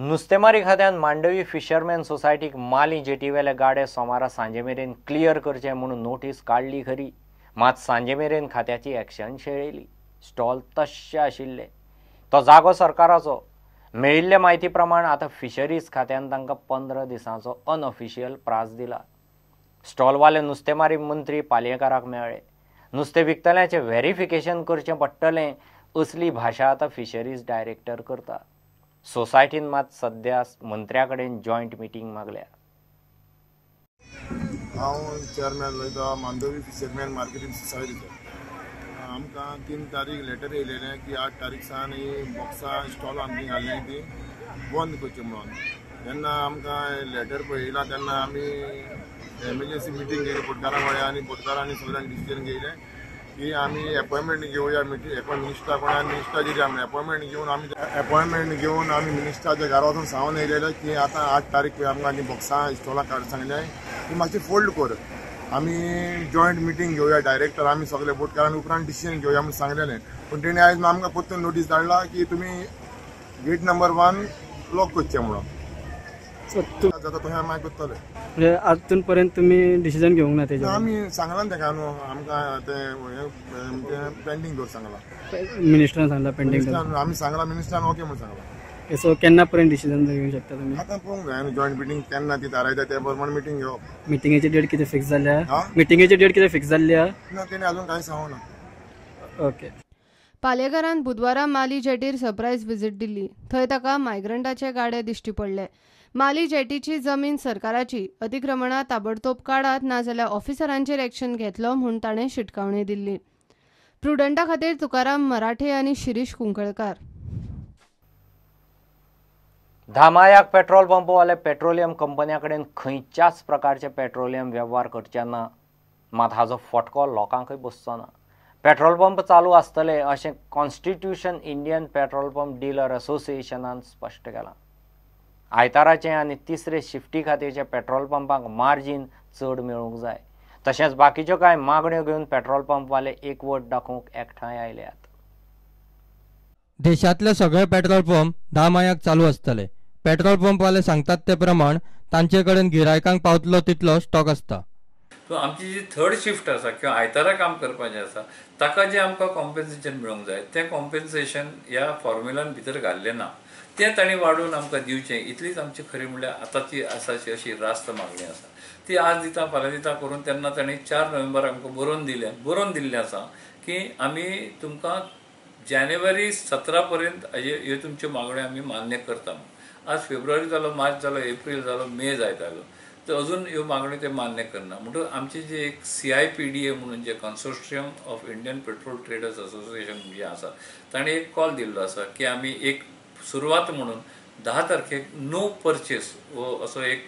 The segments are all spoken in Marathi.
नुस्तेमारी खात्यान मांडवी फिशरमॅन सोसायटीक माली जेटीवेले गाडे सोमारा सांजे मेरेन क्लियर करचे म्हणून नोटीस काढली खरी, मात सांजे मेरेन खात्याची एक्शन शेळयली। स्टॉल तश्शे आशिल्ले। तो जागो सरकाराचो। मेळिल्ले माहिती प्रमाण आता फिशरीज खात्यान तांकां 15 दिसांचो अनऑफिशियल प्रास दिला। स्टॉलवाले नुस्तेमारी मंत्री पालयेकाराक मेळ्ळे। नुस्तें विकतल्याचें व्हेरिफिकेशन करचें पडटलें असली भाशा आता फिशरीज डायरेक्टर करता। सोसायटीन मात सध्या मंत्र्या कडेन जॉयंट मिटींग मागल्या। हांव चेअरमॅन उलयतां मांडवी फिशरमॅन मार्केटिंग सोसायटीचो। आमकां 3 तारीख लेटर येयलेलें की 8 तारीख सावन ही बॉक्सां स्टॉल आमची घाल्ली ती बंद करची म्हणून। जेन्ना आमकां लेटर पळयला तेन्ना आमी एमर्जन्सी मिटींग केली पोटकारां कडेन आनी पोटकारांनी सगळ्यांक डिसिजन घेयलें की आमी अपॉयंटमेंट घेवया मिनिस्टर कोणाक मिनिस्टर दिली आमी अपॉयंटमेंट घेवन आमी मिनिस्टराच्या घरा वचून सांगून येयलेलें की आतां 8 तारीख आमकां ती बॉक्सां स्टॉलां काड सांगलें की मातशी फोल्ड कर, आमी जॉयंट मिटींग घेवया डायरेक्टर आमी सगळे बोटकारांनी उपरांत डिसिजन घेवया म्हणून सांगलेलें। पूण तेणी आयज आमकां परतून नोटीस धाडला की तुमी गेट नंबर 1 लॉक करचें म्हणून। जाता तशें आमी करतले। म्हणजे आजून पर्यंत तुम्ही डिसिजन घेवंक ना तेजेर? आमी सांगला तेका न्हू, आमकां तें पेंडींग कर सांगला। मिनिस्टरान सांगला पेंडींग? आमी सांगला मिनिस्टरान ओके म्हणून सांगला। सो केन्ना पर्यंत डिसिजन घेवंक शकता तुमी? आतां पळोवंक जाय न्हू, जॉयंट मिटींग केन्ना ती थारायता त्या प्रमाण मिटींग घेवप। मिटिंगेची डेट कितें फिक्स जाल्या? मिटिंगेची डेट कितें फिक्स जाल्ल्या? ना, तेणी अजून कांय सांगूंक ना। ओके। पालयेकारान बुधवारा माली जेटीर सरप्राईज विजीट दिल्ली। थंय ताका मायग्रंटाचे गाडे दिश्टी पडले। माली जेटीची जमीन सरकाराची, अतिक्रमणां ताबडतोब काडात नाजाल्यार ऑफिसरांचेर एक्शन घेतलो म्हूण ताणें शिटकावणी दिल्ली। प्रुडंटा खातीर तुकाराम मराठे आनी शिरीश कुंकळकार। धामायाक पेट्रोल पंपवाले पेट्रोलियम कंपन्या कडेन खंयच्याच प्रकारचे पेट्रोलियम वेव्हार करचे ना, मात हाजो फटको लोकांकय बसचो ना। पेट्रोल पंप चालू आसतले अशें constitution Indian petrol pump dealer असोसिएशनान स्पश्ट केलां। आयताराचे आनी तिसरे शिफ्टी खातीरचे पेट्रोल पंपाक मार्जीन चड मेळूंक जाय, तशेंच बाकीच्यो कांय मागण्यो घेवन पेट्रोल पंपवाले एकवट दाखोवंक एकठांय आयल्यात। देशातले सगळे पेट्रोल पंप 10 मायाक चालू आसतले। पेट्रोल पंपवाले सांगतात ते प्रमाण तांचे कडेन गिरायकांक पावतलो तितलो स्टॉक आसता। सो आमची जी थर्ड शिफ्ट आसा किंवा आयतारा काम करपाचें आसा ताका जें आमकां कॉम्पेन्सेशन मेळूंक जाय तें कॉम्पेन्सेशन ह्या फॉर्म्युलान भितर घाल्लें ना। तें तांणी वाडोवन आमकां दिवचें, इतलीच आमची खरी म्हणल्यार आतांची आसाची अशी रास्त मागणी आसा। ती आज दिता फाल्यां दिता करून तेन्ना तांणी 4 नोव्हेंबर आमकां बरोवन दिल्लें आसा की आमी तुमकां जानेवारी 17 पर्यंत ह्यो तुमच्यो मागण्यो आमी मान्य करता। आज फेब्रुवारी जालो, मार्च जालो, एप्रील जालो, मे जायत आयलो, तर अजून ह्यो मागण्यो ते मान्य करना। म्हणटून आमची जी एक CIPDA म्हणून जे consortium of Indian petrol traders association जे आसा ताणें एक कॉल दिल्लो आसा की आमी एक सुरवात म्हणून 10 तारखेक नो परचेस हो असो एक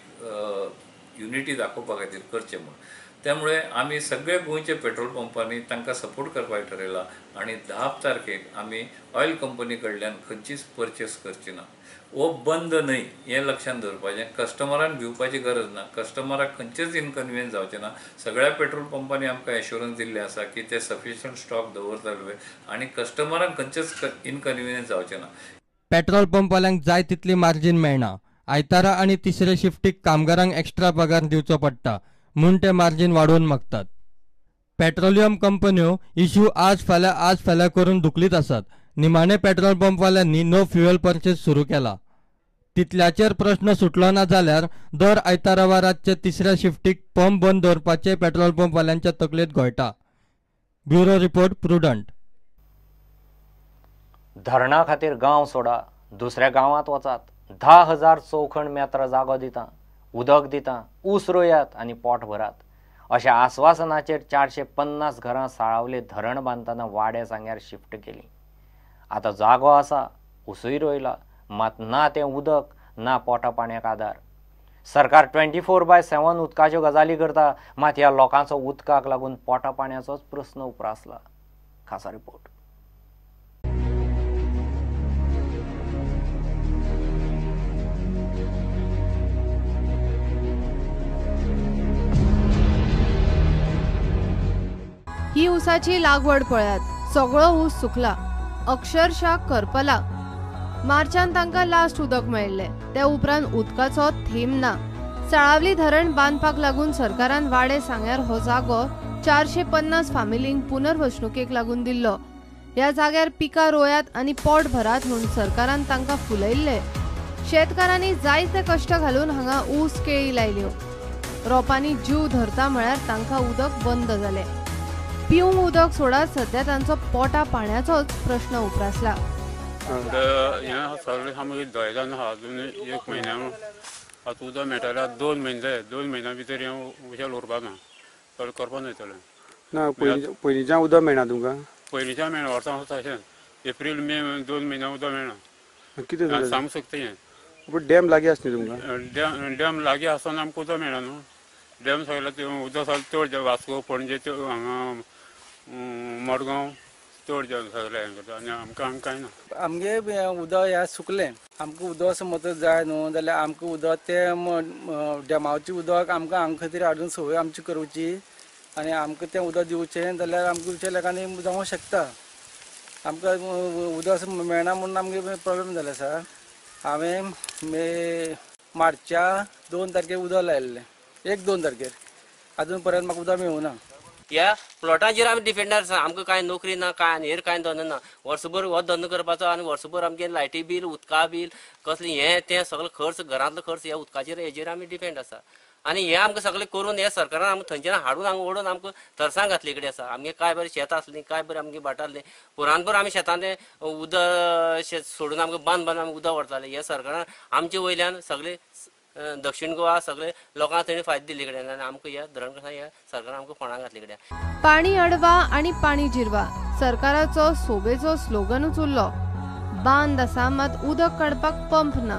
युनिटी दाखोवपा खातीर करचें म्हणून। त्यामुळे आमी सगळे गोंयचे पेट्रोल पंपांनी तांकां सपोर्ट करपाक थारायला आनी 10 तारखेक आमी ऑयल कंपनी कडल्यान खंयचीच परचेस करची ना। वो बंद न्हय हें लक्षात दवरपाचें। कस्टमरान भिवपाची गरज ना, कस्टमराक खंयचेच इनकन्विनियन्स जावचें ना। सगळ्या पेट्रोल पंपांनी आमकां एश्युरन्स दिल्ले आसा की ते सफिशियंट स्टॉक दवरतले आनी कस्टमरांक खंयचेच इनकन्विनियन्स जावचें ना। पेट्रोल पंपवाल्यांक जाय तितली मार्जीन मेळना। आयतारा आनी तिसरे शिफ्टीक कामगारांक एक्स्ट्रा पगार दिवचो पडटा म्हूण ते मार्जीन वाडोवन मागतात। पेट्रोलियम कंपन्यो इश्यू आज फाल्यां करून दुखलीत आसात। निमाणे पेट्रोल पंपवाल्यांनी नो फ्युएल परचेस सुरू केला। तितल्याचेर प्रश्न सुटलो ना जाल्यार दर आयतारावाराचे तिसऱ्या शिफ्टीक पंप बंद दवरपाचे पेट्रोल पंपवाल्यांच्या तकलेत घोळटा। Bureau report, prudent. धरणा खातीर गांव सोडा, दुसऱ्या गांवांत वचात, 10,000 चौखण मेत्र जागो दिता, उदक दिता, ऊस रोयात आनी पोट भरात अशा आश्वासनाचेर 450 घरां साळावले धरण बांदतना वाडे सांग्यार शिफ्ट केली। आतां जागो आसा, उसय रोयला, मात ना तें उदक ना पोटा पाण्याक आदार। सरकार 24/7 उदकाच्यो गजाली करता, मात ह्या लोकांचो उदकाक लागून पोटा पाण्याचोच प्रस्न उप्रासला। खासा रिपोर्ट। ही ऊसाची लागवड पळयात, सगळो ऊस सुकला, अक्षरशः करपला। मार्चान तांकां लास्ट उदक मेळ्ळें, ते उपरांत उदकाचो थेंब ना। साळावली धरण बांदपाक लागून सरकारान वाडे सांग्यार हो जागो 450 फामिलींक पुनर्वसणुकेक लागून दिल्लो। ह्या जाग्यार पिकां रोयात आनी पोट भरात म्हूण सरकारान तांकां फुलयल्ले। शेतकारांनी जायते कश्ट घालून हांगा ऊस केळी लायल्यो। रोपांनी जीव धरता म्हळ्यार तांकां उदक बंद जालें। पिवंक उदक सोडात सध्या तांचो पोटा पाण्याचोच प्रश्न उप्रासला। सगळे आमी दोयदान आहा अजून 1 म्हयन्या आतां उदक मेळटलें 2 म्हयने जाय 2 म्हयन्या भितर हें उशेल उरपाना सगळें करपाक जायतलें ना पयलींच्यान उदक मेळना तुमकां पयलींच्यान मेळना वर्सां तशें एप्रील मे 2 म्हयन्या उदक मेळना कितें जालें सांगूंक शकता हें पूण डॅम लागीं आसा न्ही तुमकां डॅम लागीं आसतना आमकां उदक मेळना न्हू डॅम सगळें उदक सगळें चड वास्को पणजे हांगा मडगांव चड सगळें हें करता आनी आमकां कांय ना आमगे उदक ह्या सुकलें आमकां उदक समज जाय न्हू जाल्यार आमकां उदक तें डॅमावचें उदक आमकां हांगा खातीर हाडून सोय आमची करची आनी आमकां तें उदक दिवचें जाल्यार आमकां तुमच्या लेकांनी जावंक शकता। आमकां उदक मेळना म्हणून आमगे प्रॉब्लेम जाला आसा। हांवें मार्चच्या 2 तारखेर उदक लायिल्लें 1-2 तारखेर अजून पर्यंत म्हाका उदक मेळूं ना। ह्या प्लॉटाचेर आमी डिपेंड आसा। आमकां कांय नोकरी ना कांय आनी हेर कांय धंदो ना। वर्सभर हो धंदो करपाचो आनी वर्सभर आमगे लायटी बील उदका बील कसलें हें तें सगळें खर्च घरांतलो खर्च ह्या उदकाचेर हेजेर आमी डिपेंड आसा। आनी हें आमकां सगळें करून हे सरकारान आमकां थंयच्यान हाडून हांगा ओडून आमकां तरसां घातले कडेन आसा। आमगे काय बरें शेत आसलीं काय बरें आमगे भाट आसलें पुरानभर आमी शेतान उदक शेत सोडून आमकां बांद आमी उदक व्हरताले। हे सरकारान आमचे वयल्यान सगळे दक्षिण गोवा सगळे लोकांक थंय फायदो दिल्ले कडेन आनी आमकां ह्या धरण ह्या सरकारान आमकां फोंडां घातले कडेन। पाणी अडवा आणि पाणी जिरवा सरकाराचो सोबेचो स्लोगनूच उरलो। बांद आसा मात उदक काडपाक पंप ना।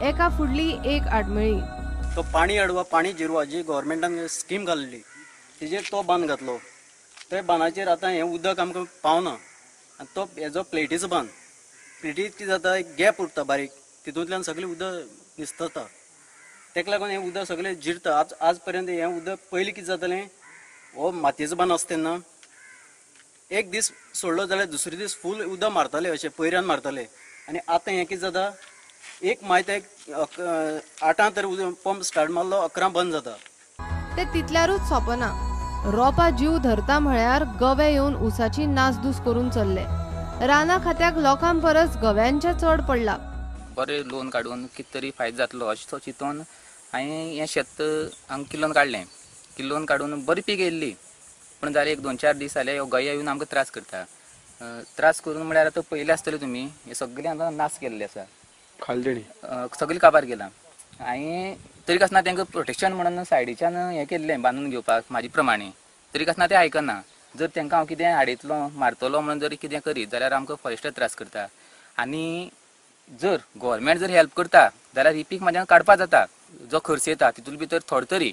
एका फुडली एक आडमेळी। तो पाणी अडवा पाणी जिरवा जी गव्हर्मेंटान स्कीम घाल्ली तेजेर तो बांद घातलो। त्या बांदाचेर आतां हें उदक आमकां पावना आनी तो हेजो प्लेटीचो बांद प्लेटीत कितें जाता एक गॅप उरता बारीक तितूंतल्यान सगळें उदक निसतता तेका लागून हें उदक सगळें जिरता। आज पर्यंत हें उदक पयलीं कितें जातालें हो मातयेचो बांद आसता तेन्ना एक दीस सोडलो जाल्यार दुसरे दीस फूल उदक मारताले अशें पयऱ्यान मारताले आनी आतां हें कितें जाता एक मायते 8 तर पंप स्टार्ट मारलो 11 बंद जाता। ते तितल्यारूच सोंपना। रोपा जीव धरता म्हळ्यार गवे येवन उसाची नासधूस करून चल्ले। रानां खात्याक लोकां परस गव्यांचे चड पडला। बरें लोन काडून कितें तरी फायदो जातलो अशें चिंतून हांवें हें शेत हांगा किल्लोन काडलें। किल्लोन काडून बरी पीक येयल्ली पूण जालें 1-2-4 दीस जाले हो गया येवन आमकां त्रास करता। त्रास करून म्हळ्यार आतां पयलें आसतलें तुमी हे सगळें आतां नाश केल्लें आसा खालदेणी सगळीं काबार केलां। हांवें तरी आसतना तांकां प्रोटेक्शन म्हणून सायडीच्यान हें केल्लें बांदून घेवपाक म्हाजे प्रमाणे तरी आसतना ते आयकना। जर तांकां हांव कितें हाडयतलो मारतलो म्हणून जर कितें करीत जाल्यार आमकां फॉरेस्टर त्रास करता। आनी जर गव्हर्मेंट जर हेल्प करता जाल्यार ही पीक म्हाज्यान काडपा जाता। जो खर्च येता तितूंत भितर थोडो तरी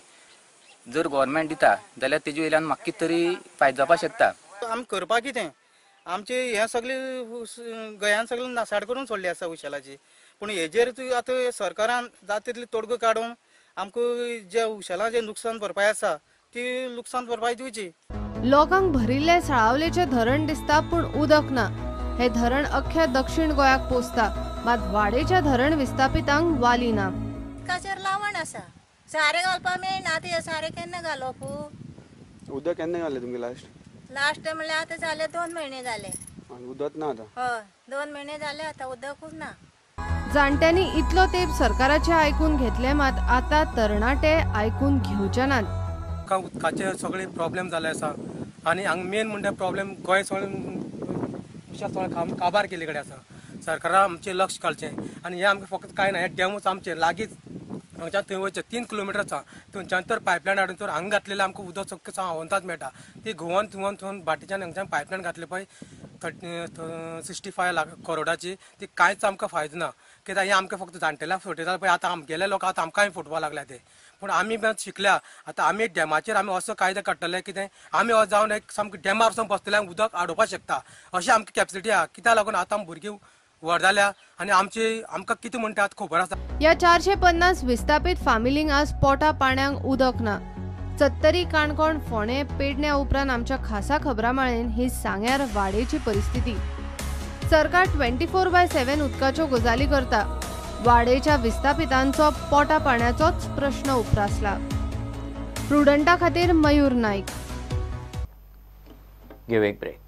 जर गव्हर्मेंट दिता जाल्यार तेजे वयल्यान म्हाका कितें तरी फायदो जावपाक शकता। आमी करपाक कितें आमचे हें सगळें गोंयान सगळें नासाड करून सोडली आसा उशेलाची पूण हेजेर आतां सरकारान जाता तितली तोडगो काडून आमकां जे उशेलाचें लुकसाण भरपाय आसा ती लुकसाण भरपाय दिवची। लोकांक भरिल्ले साळावलेचे धरण दिसता पूण उदक ना। हे धरण अख्ख्या दक्षिण गोंयाक पोसता मात वाडेच्या धरण विस्थापितांक वाली ना। उदकाचेर लावण आसा सारें घालपाक मेळना ते सारें केन्ना घालप उदक केन्ना घालें तुमगे लास्ट म्हणल्यार आतां जाले 2 म्हयने जाले उदक ना आतां हय 2 म्हयने जाले आतां उदकूच ना। जाणट्यांनी इतलो तेंप सरकाराचे आयकून घेतले मात आता तरणाटे आयकून घेवचे नात। उदकाचे सगळे प्रॉब्लेम जाले आसा आनी हांगा मेन म्हणजे प्रॉब्लेम गोंय सगळें काबार केले कडेन आसा। सरकारान आमचें लक्ष घालचें आनी हें आमकां फकत कांय ना हे डॅमूच आमचें लागींच हांगच्यान थंय वयचें 3 किलोमिटर आसा थंयच्यान तर पायपलायन हाडून तर हांगा घातलेलें आमकां उदक चक्क आवंताच मेळटा। ती घुंवन थंय बाटेच्यान हांगच्यान पायपलायन घातली पळय 65 करोडाची ती कांयच आमकां फायदो ना कित्याक हें आमकां फक्त जाणटेल्यांक फटयता पळय आतां आमगेले लोक आतां आमकांय फुटपाक लागल्या ते पूण आमी शिकल्या आतां आमी डॅमाचेर आमी असो कायदो काडटले कितें आमी हो जावन एक सामकें डॅमार वचून बसतल्यांक उदक आडोवपाक शकता अशी आमची कॅपेसिटी आहा। कित्याक लागून आतां भुरगीं व्हड जाल्या आनी आमकां कितें म्हणटा आतां खबर आसा। या 450 विस्थापीत फामिलींक आज पोटा पाण्याक उदक ना। सत्तरी काणकोण फोंडे पेडण्या उपरांत आमच्या खासा खबरामाळेन ही सांग्यार वाडेची परिस्थिती। सरकार 24/7 उदकाच्यो गजाली करता. वाडेच्या विस्थापितांचो पोटा पाण्याचोच प्रश्न उप्रासला. प्रुडंटा खातीर मयूर नाईक. गिव एक ब्रेक.